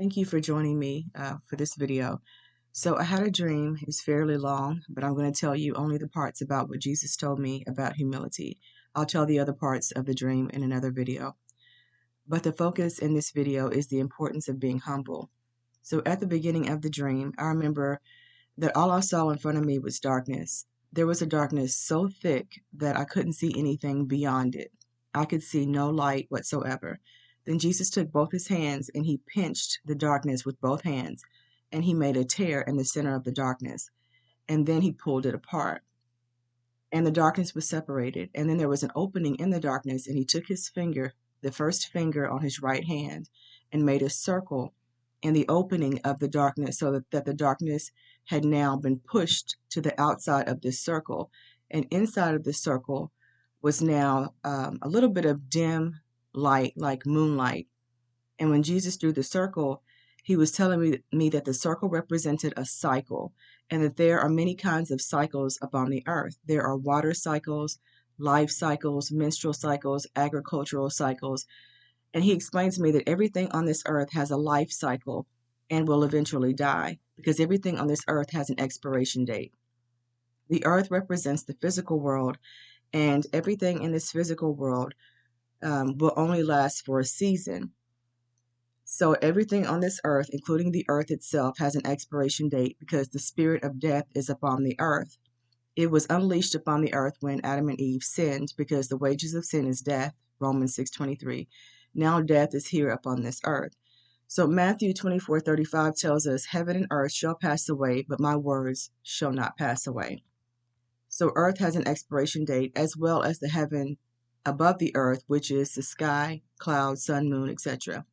Thank you for joining me for this video. So I had a dream. It's fairly long, but I'm going to tell you only the parts about what Jesus told me about humility. I'll tell the other parts of the dream in another video. But the focus in this video is the importance of being humble. So at the beginning of the dream, I remember that all I saw in front of me was darkness. There was a darkness so thick that I couldn't see anything beyond it. I could see no light whatsoever. Then Jesus took both his hands and he pinched the darkness with both hands, and he made a tear in the center of the darkness. And then he pulled it apart, and the darkness was separated. And then there was an opening in the darkness, and he took his finger, the first finger on his right hand, and made a circle in the opening of the darkness, so that the darkness had now been pushed to the outside of this circle. And inside of this circle was now a little bit of dim light, like moonlight. And when Jesus drew the circle, he was telling me that the circle represented a cycle, and that there are many kinds of cycles upon the earth. There are water cycles, life cycles, menstrual cycles, agricultural cycles. And he explained to me that everything on this earth has a life cycle and will eventually die, because everything on this earth has an expiration date. The earth represents the physical world, and everything in this physical world will only last for a season. So everything on this earth, including the earth itself, has an expiration date, because the spirit of death is upon the earth. It was unleashed upon the earth when Adam and Eve sinned, because the wages of sin is death, Romans 6:23. Now death is here upon this earth. So Matthew 24:35 tells us, heaven and earth shall pass away, but my words shall not pass away. So earth has an expiration date, as well as the heaven above the earth, which is the sky, clouds, sun, moon, etc.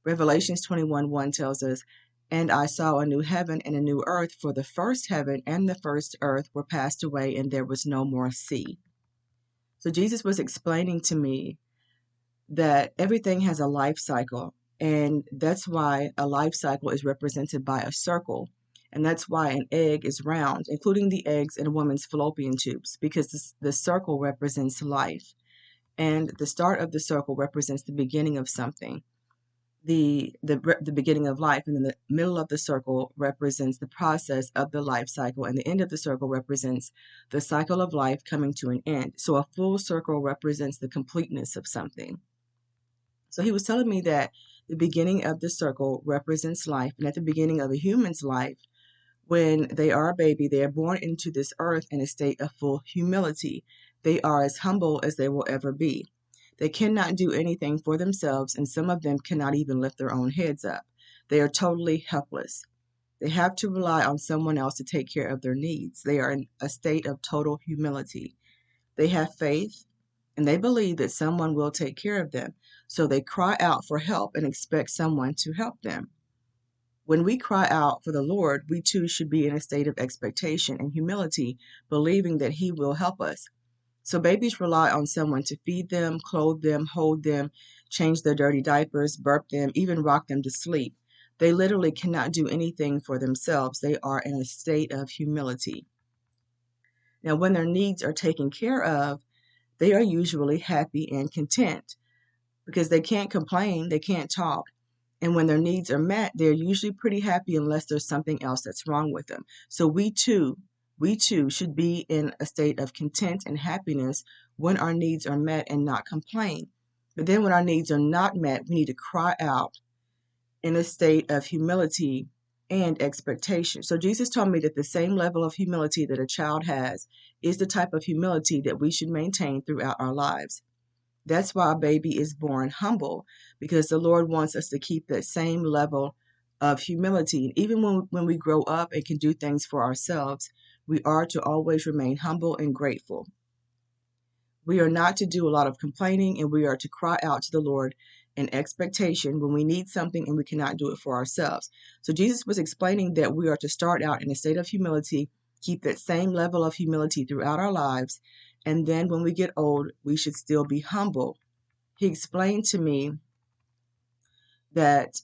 Revelations 21:1 tells us, and I saw a new heaven and a new earth, for the first heaven and the first earth were passed away, and there was no more sea. So Jesus was explaining to me that everything has a life cycle, and that's why a life cycle is represented by a circle. And that's why an egg is round, including the eggs in a woman's fallopian tubes, because the circle represents life. And the start of the circle represents the beginning of something, the beginning of life, and then the middle of the circle represents the process of the life cycle, and the end of the circle represents the cycle of life coming to an end. So a full circle represents the completeness of something. So he was telling me that the beginning of the circle represents life, and at the beginning of a human's life, when they are a baby, they are born into this earth in a state of full humility. They are as humble as they will ever be. They cannot do anything for themselves, and some of them cannot even lift their own heads up. They are totally helpless. They have to rely on someone else to take care of their needs. They are in a state of total humility. They have faith, and they believe that someone will take care of them. So they cry out for help and expect someone to help them. When we cry out for the Lord, we too should be in a state of expectation and humility, believing that He will help us. So babies rely on someone to feed them, clothe them, hold them, change their dirty diapers, burp them, even rock them to sleep. They literally cannot do anything for themselves. They are in a state of humility. Now, when their needs are taken care of, they are usually happy and content, because they can't complain, they can't talk. And when their needs are met, they're usually pretty happy, unless there's something else that's wrong with them. So we too should be in a state of content and happiness when our needs are met, and not complain. But then when our needs are not met, we need to cry out in a state of humility and expectation. So Jesus told me that the same level of humility that a child has is the type of humility that we should maintain throughout our lives. That's why a baby is born humble, because the Lord wants us to keep that same level of humility. Even when we grow up and can do things for ourselves, we are to always remain humble and grateful. We are not to do a lot of complaining, and we are to cry out to the Lord in expectation when we need something and we cannot do it for ourselves. So Jesus was explaining that we are to start out in a state of humility, keep that same level of humility throughout our lives, and then when we get old, we should still be humble. He explained to me that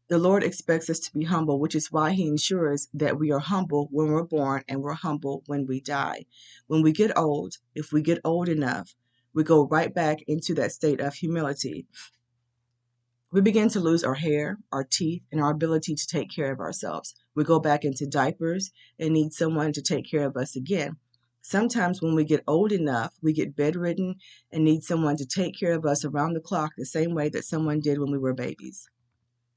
the Lord expects us to be humble, which is why He ensures that we are humble when we're born, and we're humble when we die. When we get old, if we get old enough, we go right back into that state of humility. We begin to lose our hair, our teeth, and our ability to take care of ourselves. We go back into diapers and need someone to take care of us again. Sometimes when we get old enough, we get bedridden and need someone to take care of us around the clock the same way that someone did when we were babies.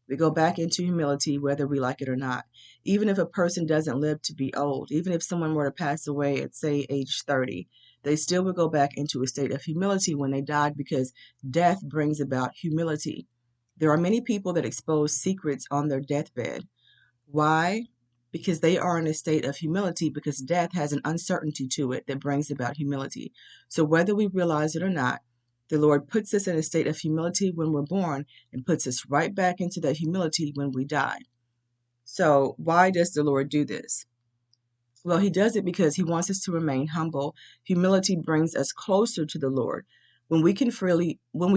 We go back into humility whether we like it or not. Even if a person doesn't live to be old, even if someone were to pass away at, say, age 30, they still would go back into a state of humility when they died because death brings about humility. There are many people that expose secrets on their deathbed. Why? Because they are in a state of humility, because death has an uncertainty to it that brings about humility. So whether we realize it or not, the Lord puts us in a state of humility when we're born and puts us right back into that humility when we die. So why does the Lord do this? Well, he does it because he wants us to remain humble. Humility brings us closer to the Lord. When we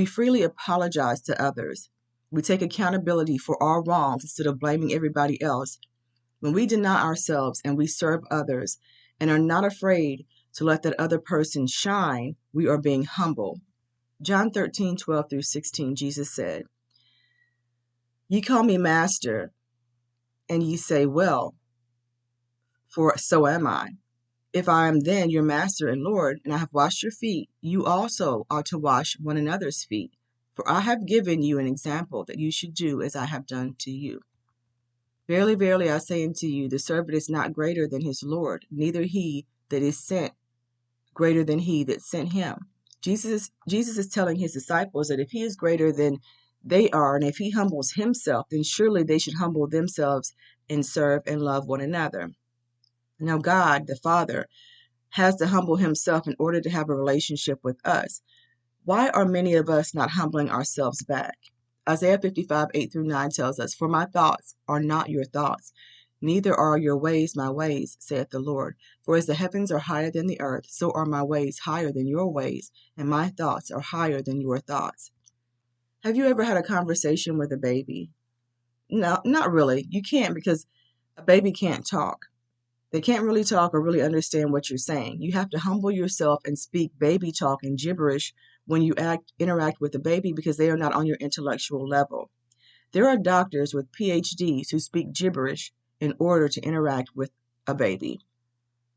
freely apologize to others, we take accountability for our wrongs instead of blaming everybody else. When we deny ourselves and we serve others and are not afraid to let that other person shine, we are being humble. John 13:12-16, Jesus said, "Ye call me master, and ye say, well, for so am I. If I am then your master and Lord, and I have washed your feet, you also ought to wash one another's feet. For I have given you an example that you should do as I have done to you. Verily, verily, I say unto you, the servant is not greater than his Lord, neither he that is sent greater than he that sent him." Jesus is telling his disciples that if he is greater than they are, and if he humbles himself, then surely they should humble themselves and serve and love one another. Now, God, the Father, has to humble himself in order to have a relationship with us. Why are many of us not humbling ourselves back? Isaiah 55:8-9 tells us, "For my thoughts are not your thoughts, neither are your ways my ways, saith the Lord. For as the heavens are higher than the earth, so are my ways higher than your ways, and my thoughts are higher than your thoughts." Have you ever had a conversation with a baby? No, not really. You can't, because a baby can't talk. They can't really talk or really understand what you're saying. You have to humble yourself and speak baby talk and gibberish when you interact with a baby, because they are not on your intellectual level. There are doctors with PhDs who speak gibberish in order to interact with a baby.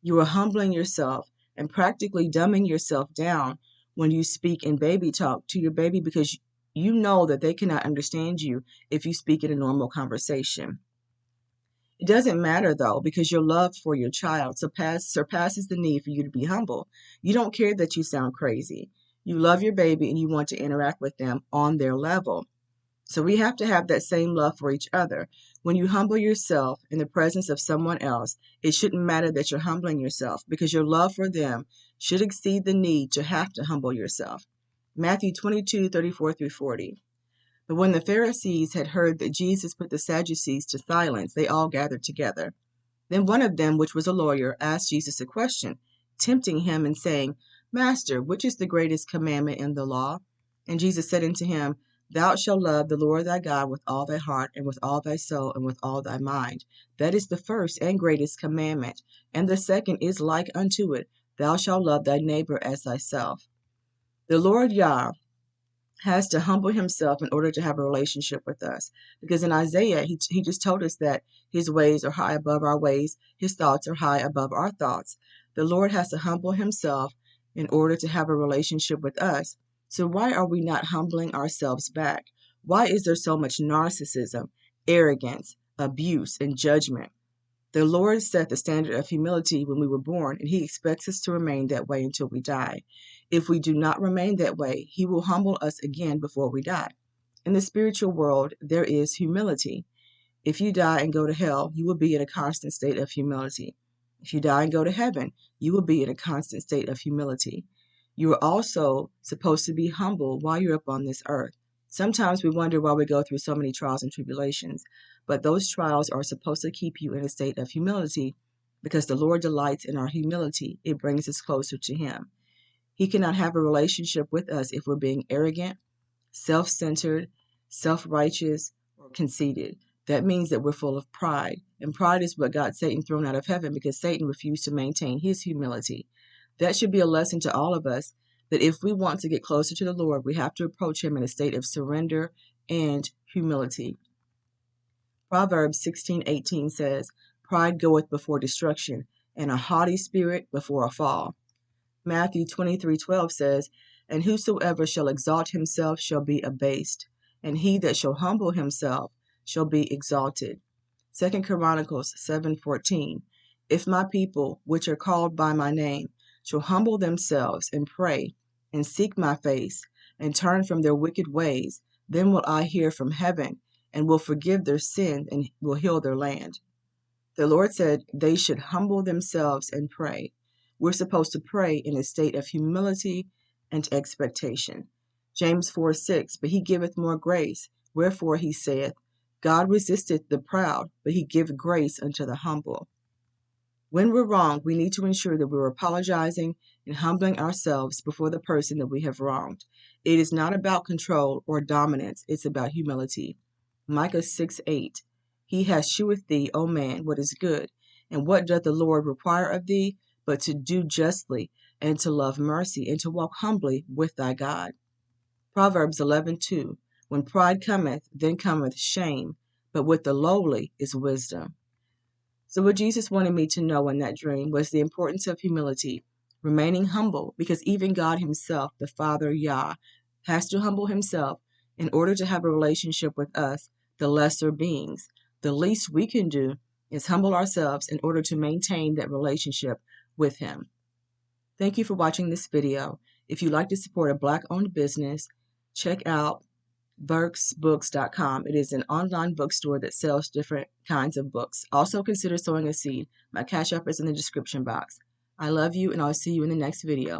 You are humbling yourself and practically dumbing yourself down when you speak in baby talk to your baby, because you know that they cannot understand you if you speak in a normal conversation. It doesn't matter, though, because your love for your child surpasses the need for you to be humble. You don't care that you sound crazy. You love your baby and you want to interact with them on their level. So we have to have that same love for each other. When you humble yourself in the presence of someone else, it shouldn't matter that you're humbling yourself, because your love for them should exceed the need to have to humble yourself. Matthew 22:34-40. But when the Pharisees had heard that Jesus put the Sadducees to silence, they all gathered together. Then one of them, which was a lawyer, asked Jesus a question, tempting him and saying, Master, which is the greatest commandment in the law? And Jesus said unto him, Thou shalt love the Lord thy God with all thy heart, and with all thy soul, and with all thy mind. That is the first and greatest commandment. And the second is like unto it, Thou shalt love thy neighbor as thyself. The Lord Yah has to humble himself in order to have a relationship with us. Because in Isaiah, he just told us that his ways are high above our ways, his thoughts are high above our thoughts. The Lord has to humble himself in order to have a relationship with us. So why are we not humbling ourselves back? Why is there so much narcissism, arrogance, abuse, and judgment? The Lord set the standard of humility when we were born, and he expects us to remain that way until we die. If we do not remain that way, he will humble us again before we die. In the spiritual world, there is humility. If you die and go to hell, you will be in a constant state of humility. If you die and go to heaven, you will be in a constant state of humility. You are also supposed to be humble while you're up on this earth. Sometimes we wonder why we go through so many trials and tribulations, but those trials are supposed to keep you in a state of humility, because the Lord delights in our humility. It brings us closer to him. He cannot have a relationship with us if we're being arrogant, self-centered, self-righteous, or conceited. That means that we're full of pride, and pride is what got Satan thrown out of heaven, because Satan refused to maintain his humility. That should be a lesson to all of us, that if we want to get closer to the Lord, we have to approach him in a state of surrender and humility. Proverbs 16:18 says, "Pride goeth before destruction, and a haughty spirit before a fall." Matthew 23:12 says, "And whosoever shall exalt himself shall be abased, and he that shall humble himself shall be exalted." 2 Chronicles 7:14, "If my people, which are called by my name, shall humble themselves and pray, and seek my face, and turn from their wicked ways, then will I hear from heaven, and will forgive their sin, and will heal their land." The Lord said they should humble themselves and pray. We're supposed to pray in a state of humility and expectation. James 4:6, "But he giveth more grace. Wherefore he saith, God resisteth the proud, but he giveth grace unto the humble." When we're wrong, we need to ensure that we're apologizing and humbling ourselves before the person that we have wronged. It is not about control or dominance, it's about humility. Micah 6:8, "He hath sheweth thee, O man, what is good, and what doth the Lord require of thee, but to do justly, and to love mercy, and to walk humbly with thy God." Proverbs 11:2, "When pride cometh, then cometh shame, but with the lowly is wisdom." So what Jesus wanted me to know in that dream was the importance of humility, remaining humble, because even God himself, the Father Yah, has to humble himself in order to have a relationship with us, the lesser beings. The least we can do is humble ourselves in order to maintain that relationship with him. Thank you for watching this video. If you'd like to support a Black-owned business, check out BurksBooks.com. It is an online bookstore that sells different kinds of books. Also consider sowing a seed. My Cash App is in the description box. I love you, and I'll see you in the next video.